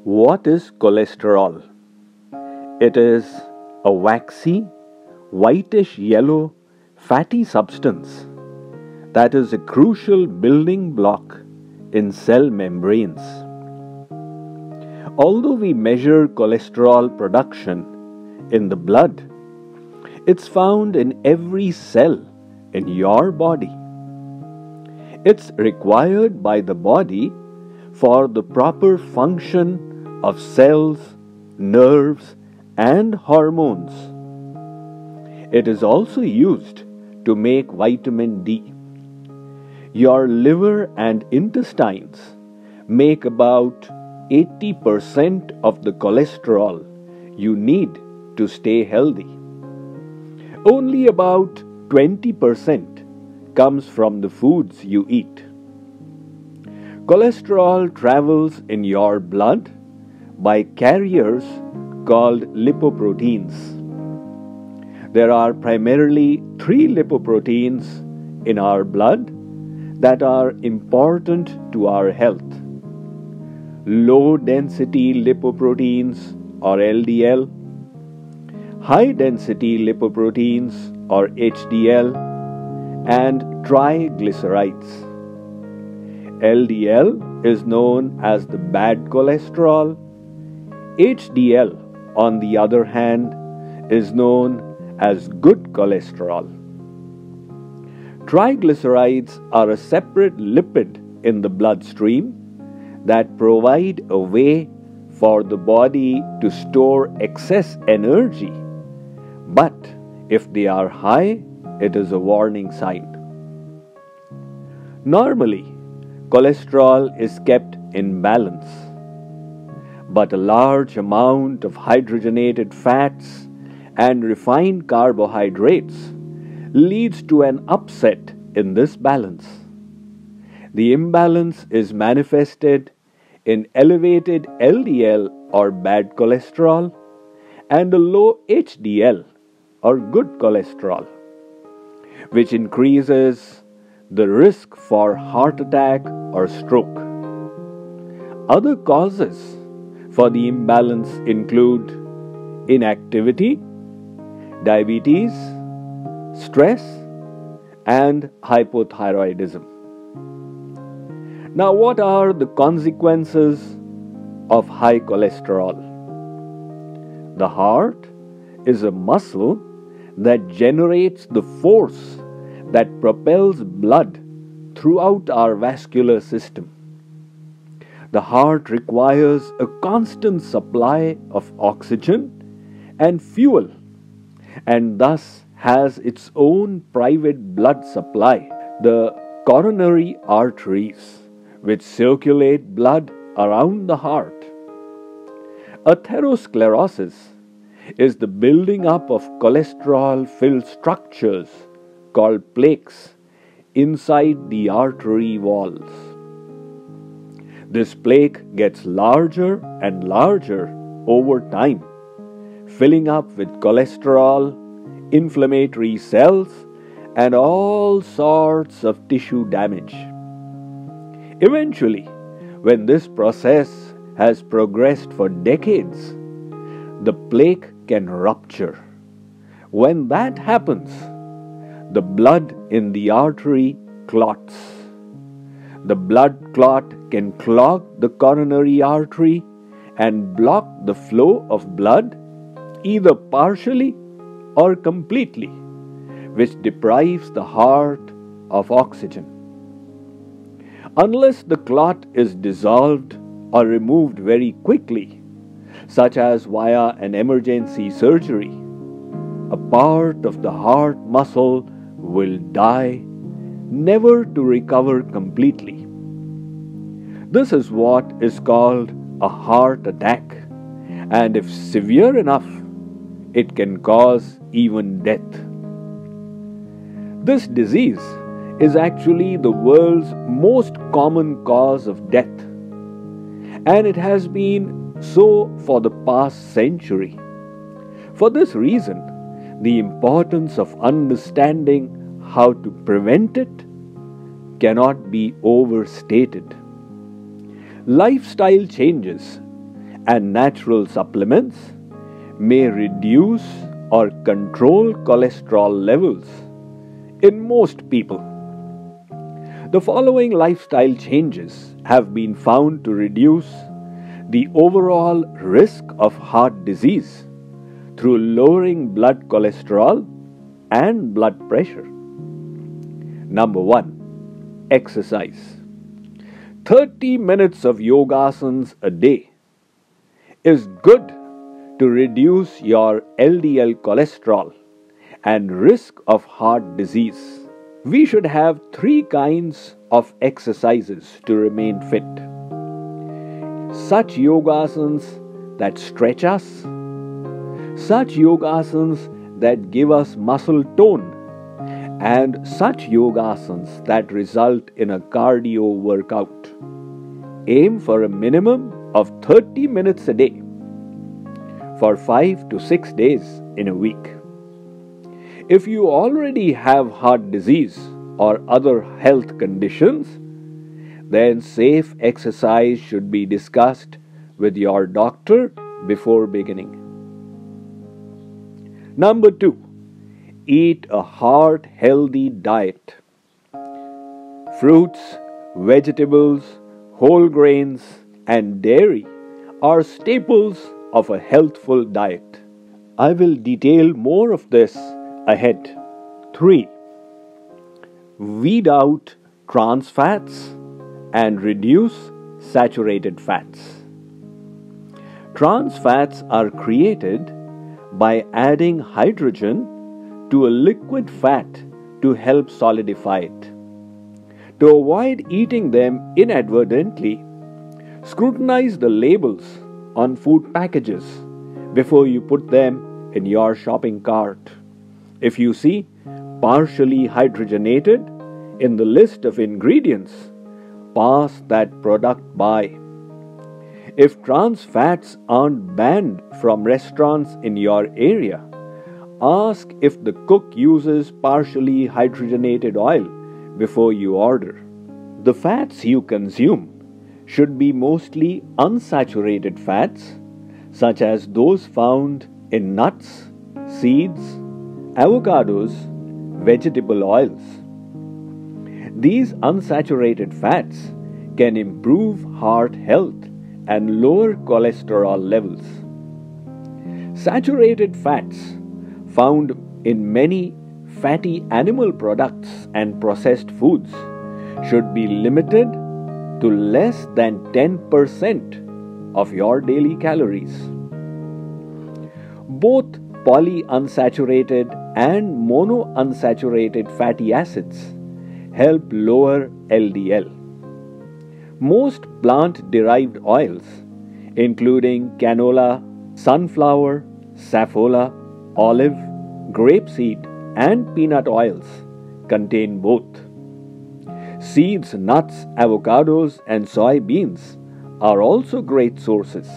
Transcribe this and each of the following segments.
What is cholesterol? It is a waxy, whitish yellow, fatty substance that is a crucial building block in cell membranes. Although we measure cholesterol production in the blood, it's found in every cell in your body. It's required by the body for the proper function of cells, nerves, and hormones. It is also used to make vitamin D. Your liver and intestines make about 80% of the cholesterol you need to stay healthy. Only about 20% comes from the foods you eat. Cholesterol travels in your blood by carriers called lipoproteins. There are primarily 3 lipoproteins in our blood that are important to our health. Low-density lipoproteins or LDL, high-density lipoproteins or HDL, and triglycerides. LDL is known as the bad cholesterol. HDL, on the other hand, is known as good cholesterol. Triglycerides are a separate lipid in the bloodstream that provide a way for the body to store excess energy. But if they are high, it is a warning sign. Normally, cholesterol is kept in balance, but a large amount of hydrogenated fats and refined carbohydrates leads to an upset in this balance. The imbalance is manifested in elevated LDL or bad cholesterol and a low HDL or good cholesterol, which increases the risk for heart attack or stroke. Other causes for the imbalance include inactivity, diabetes, stress, and hypothyroidism. Now, what are the consequences of high cholesterol? The heart is a muscle that generates the force that propels blood throughout our vascular system. The heart requires a constant supply of oxygen and fuel, and thus has its own private blood supply, the coronary arteries, which circulate blood around the heart. Atherosclerosis is the building up of cholesterol-filled structures called plaques inside the artery walls. This plaque gets larger and larger over time, filling up with cholesterol, inflammatory cells, and all sorts of tissue damage. Eventually, when this process has progressed for decades, the plaque can rupture. When that happens, the blood in the artery clots. The blood clot can clog the coronary artery and block the flow of blood either partially or completely, which deprives the heart of oxygen. Unless the clot is dissolved or removed very quickly, such as via an emergency surgery, a part of the heart muscle will die, never to recover completely. This is what is called a heart attack, and if severe enough, it can cause even death. This disease is actually the world's most common cause of death, and it has been so for the past century. For this reason, the importance of understanding how to prevent it cannot be overstated. Lifestyle changes and natural supplements may reduce or control cholesterol levels in most people. The following lifestyle changes have been found to reduce the overall risk of heart disease through lowering blood cholesterol and blood pressure. Number 1. Exercise. 30 minutes of yogasans a day is good to reduce your LDL cholesterol and risk of heart disease. We should have 3 kinds of exercises to remain fit. Such yogasans that stretch us, such yogasans that give us muscle tone, and such yogasans that result in a cardio workout. Aim for a minimum of 30 minutes a day for 5 to 6 days in a week. If you already have heart disease or other health conditions, then safe exercise should be discussed with your doctor before beginning. Number 2. Eat a heart-healthy diet. Fruits, vegetables, whole grains, and dairy are staples of a healthful diet. I will detail more of this ahead. 3. Weed out trans fats and reduce saturated fats. Trans fats are created by adding hydrogen to a liquid fat to help solidify it. To avoid eating them inadvertently, scrutinize the labels on food packages before you put them in your shopping cart. If you see partially hydrogenated in the list of ingredients, pass that product by. If trans fats aren't banned from restaurants in your area, ask if the cook uses partially hydrogenated oil before you order. The fats you consume should be mostly unsaturated fats, such as those found in nuts, seeds, avocados, vegetable oils. These unsaturated fats can improve heart health and lower cholesterol levels. Saturated fats found in many fatty animal products and processed foods should be limited to less than 10% of your daily calories. Both polyunsaturated and monounsaturated fatty acids help lower LDL. Most plant-derived oils, including canola, sunflower, safflower, olive, grapeseed, and peanut oils, contain both. Seeds, nuts, avocados, and soybeans are also great sources.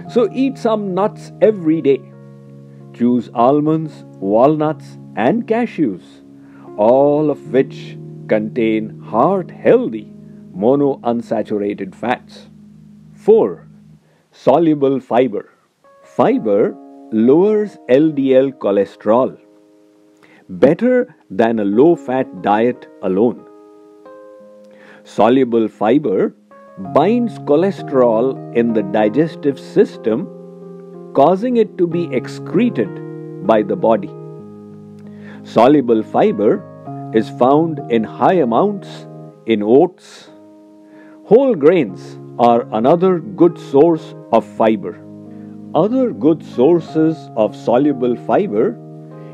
So eat some nuts every day. Choose almonds, walnuts, and cashews, all of which contain heart-healthy monounsaturated fats. 4. Soluble fiber. Fiber lowers LDL cholesterol better than a low-fat diet alone. Soluble fiber binds cholesterol in the digestive system, causing it to be excreted by the body. Soluble fiber is found in high amounts in oats. Whole grains are another good source of fiber. Other good sources of soluble fiber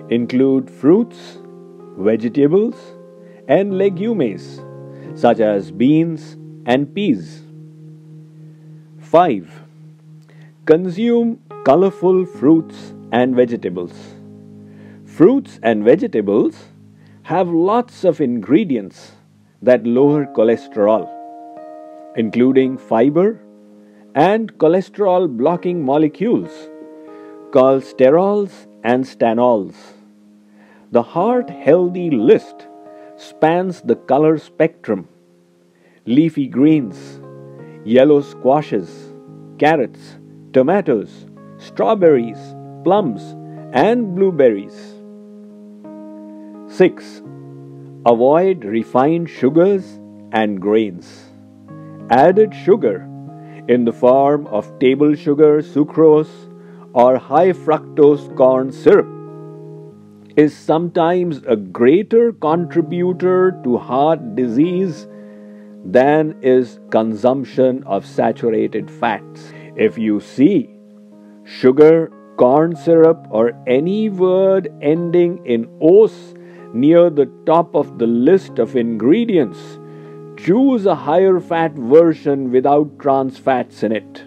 include fruits, vegetables, and legumes such as beans and peas. 5. Consume colorful fruits and vegetables. Fruits and vegetables have lots of ingredients that lower cholesterol, including fiber and cholesterol-blocking molecules called sterols and stanols. The heart-healthy list spans the color spectrum: leafy greens, yellow squashes, carrots, tomatoes, strawberries, plums, and blueberries. 6. Avoid refined sugars and grains. Added sugar in the form of table sugar, sucrose, or high fructose corn syrup is sometimes a greater contributor to heart disease than is consumption of saturated fats. If you see sugar, corn syrup, or any word ending in os near the top of the list of ingredients, choose a higher fat version without trans fats in it.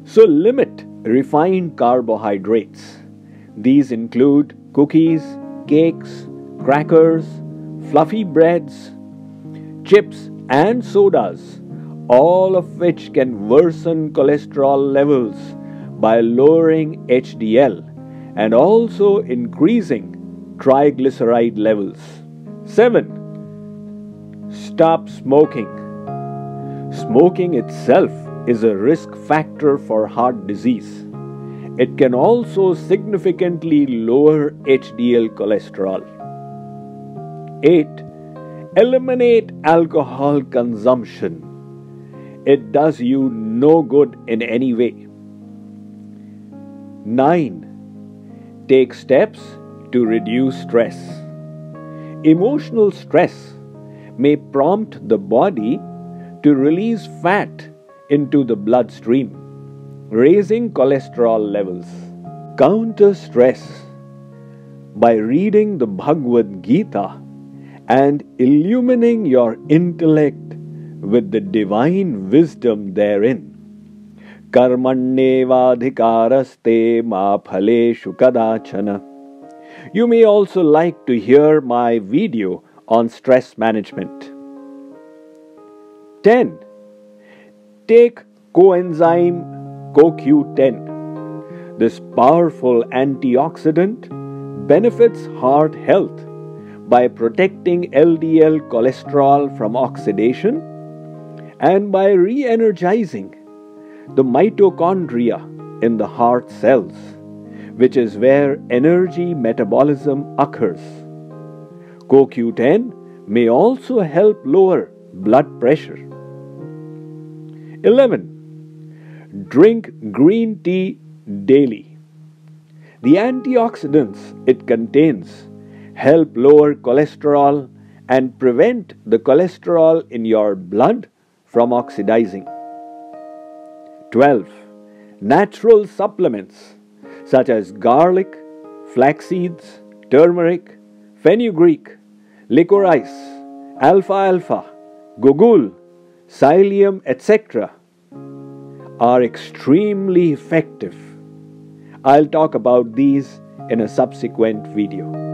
So limit refined carbohydrates. These include cookies, cakes, crackers, fluffy breads, chips, and sodas, all of which can worsen cholesterol levels by lowering HDL and also increasing triglyceride levels. 7. Stop smoking. Smoking itself is a risk factor for heart disease. It can also significantly lower HDL cholesterol. 8. Eliminate alcohol consumption. It does you no good in any way. 9. Take steps to reduce stress. Emotional stress may prompt the body to release fat into the bloodstream, raising cholesterol levels. Counter stress by reading the Bhagavad Gita and illumining your intellect with the divine wisdom therein. Karmannevadhikaraste ma phaleshu kadachana. You may also like to hear my video on stress management. 10. Take Coenzyme Q10. This powerful antioxidant benefits heart health by protecting LDL cholesterol from oxidation and by re-energizing the mitochondria in the heart cells, which is where energy metabolism occurs. CoQ10 may also help lower blood pressure. 11. Drink green tea daily. The antioxidants it contains help lower cholesterol and prevent the cholesterol in your blood from oxidizing. 12. Natural supplements such as garlic, flax seeds, turmeric, fenugreek, licorice, alfalfa, gugul, psyllium, etc. are extremely effective. I'll talk about these in a subsequent video.